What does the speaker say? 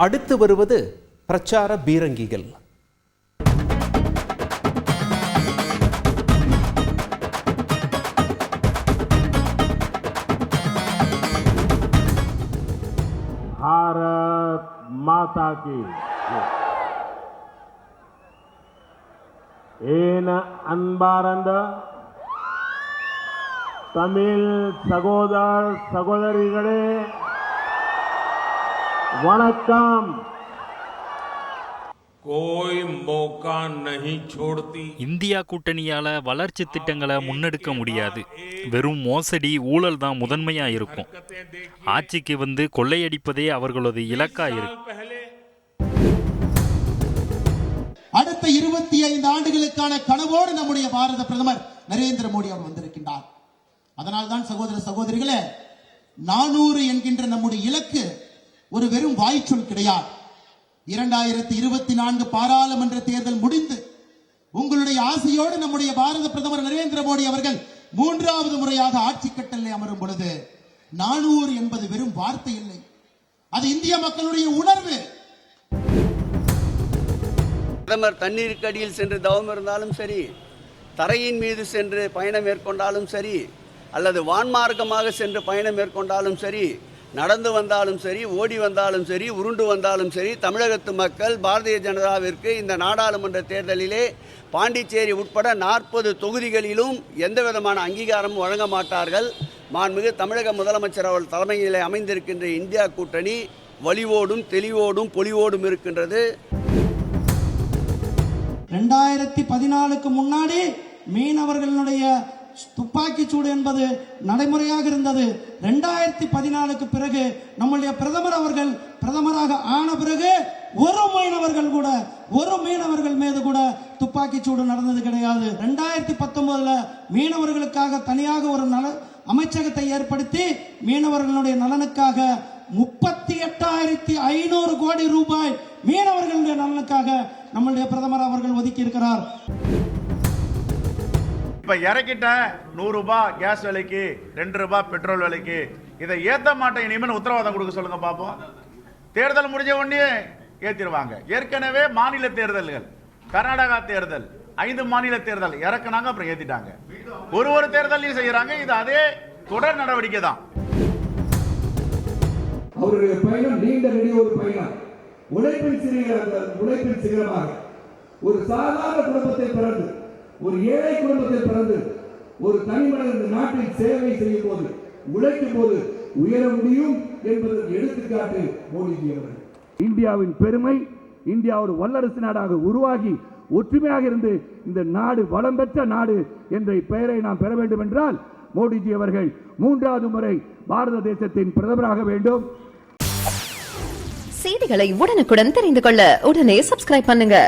அடுத்து வருவது பிரச்சார பீரங்கிகள். भारत माता की ஏன அன்பார்ந்த தமிழ் சகோதர சகோதரிகளே வணக்கம். कोई मौका नहीं छोड़ती. இந்தியா கூட்டணியால வளர்ச்சி திட்டங்களை முன்னெடுக்க முடியாது. வெறும் மோசடி, ஊழல் தான் முதன்மையா இருக்கும். ஆட்சிக்கு வந்து கொள்ளையடிப்பதே அவர்களது இலக்கா இருக்கு. அடுத்த 25 ஆண்டுகளுக்கான கனவோடு நம்முடைய பாரத பிரதமர் நரேந்திர மோடி அவர் வந்திருக்கின்றார். அதனால்தான் சகோதர சகோதரிகளே, 400 என்கின்ற நம்முடைய இலக்கு ஒரு வெறும் வாய்ச்சொல் கிடையாது. 2024 பாராளுமன்ற தேர்தல் முடிந்து உங்களுடைய ஆசையோடு நம்முடைய பாரத பிரதமர் நரேந்திர மோடி அவர்கள் 3வது முறையாக ஆட்சி கட்டளை அமரும் பொழுது 400 என்பது வெறும் வார்த்தை இல்லை, அது இந்திய மக்களுடைய உணர்வு. பிரதமர் தண்ணீருக்கு அடியில் சென்று தவம் இருந்தாலும் சரி, தரையின் மீது சென்று பயணம் மேற்கொண்டாலும் சரி, அல்லது வான்மார்க்கமாக சென்று பயணம் மேற்கொண்டாலும் சரி, நடந்து வந்தாலும் சரி, ஓடி வந்தாலும் சரி, உருண்டு வந்தாலும் சரி, தமிழகத்து மக்கள் பாரதிய ஜனதாவிற்கு இந்த நாடாளுமன்ற தேர்தலிலே பாண்டிச்சேரி உட்பட 40 தொகுதிகளிலும் எந்த விதமான அங்கீகாரமும் வழங்க மாட்டார்கள். மாண்புமிகு தமிழக முதலமைச்சர் அவர்கள் தலைமையிலே அமைந்திருக்கின்ற இந்தியா கூட்டணி வலிவோடும் தெளிவோடும் பொலிவோடும் இருக்கின்றது. 2014க்கு முன்னாடி மீனவர்களுடைய துப்பாக்கி சூடு என்பது நடைமுறையாக இருந்தது. 2014க்கு பிறகு நம்முடைய பிரதமர் அவர்கள் பிரதமராக ஆன பிறகு ஒரு மீனவர்கள் மீது கூட துப்பாக்கி சூடு நடந்தது கிடையாது. 2019 மீனவர்களுக்காக தனியாக ஒரு அமைச்சகத்தை ஏற்படுத்தி மீனவர்களுடைய நலனுக்காக 38,500 கோடி ரூபாய் மீனவர்களுடைய நலனுக்காக நம்முடைய பிரதமர் அவர்கள் ஒதுக்கி இருக்கிறார். இப்ப இறக்கிட்ட 100 ரூபாய் கேஸ் விலைக்கு, 2 ரூபாய் பெட்ரோல் விலைக்கு, இதை ஏத்த மாட்டேன் இனிமேல் உத்தரவாதம் கொடுக்க சொல்லுங்க பாப்போம். தேர்தல் முடிஞ்ச உடனே ஏத்திடுவாங்க. ஏற்கனவே மாநில தேர்தல்கள், கர்நாடகா தேர்தல், 5 மாநில தேர்தல் இறக்குனாங்க, அப்புறம் ஏத்திட்டாங்க. ஒரு தேர்தலையும் செய்யறாங்க. இது அதே தொடர் நடவடிக்கை தான். அவருடைய பயணம் நீண்ட நெடிய ஒரு பயணம். உழைப்பின் சிகரமாக ஒரு சாதாரண குடும்பத்தில் பிறந்து, ஒரு ஏழை குடும்பத்தில் பிறந்து, ஒரு தனிமனிதன் இந்த நாட்டில் சேவை செய்யும் போது, உழைக்கும் போது உயர முடியும் என்பதற்கு எடுத்துக்காட்டு மோடிஜி அவர்கள். இந்தியாவின் பெருமை, இந்தியா ஒரு வல்லரசு நாடாக உருவாகி ஒற்றுமையாக இருந்து இந்த நாடு வளம் பெற்ற நாடு என்ற பெயரை நாம் பெற வேண்டும் என்றால் மோடிஜி அவர்கள் 3வது முறை பாரத தேசத்தின் பிரதமராக வேண்டும். செய்திகளை உடனுக்குடன் தெரிந்து கொள்ள உடனே சப்ஸ்கிரைப் பண்ணுங்க.